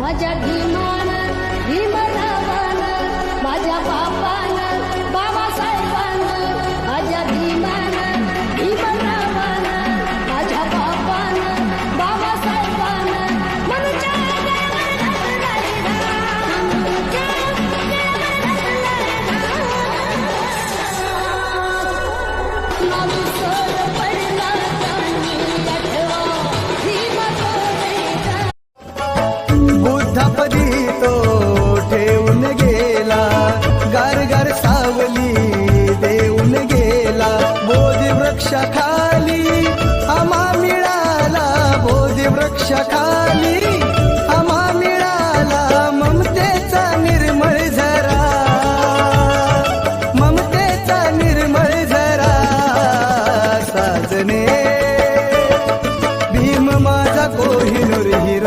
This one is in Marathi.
माझ्या भीमान भीमरावान माझ्या बापान बाबासाहेबान माझ्या भीमान भीमरावान माझ्या बापान बाबासाहेबान मनुष्या बुद्धापदी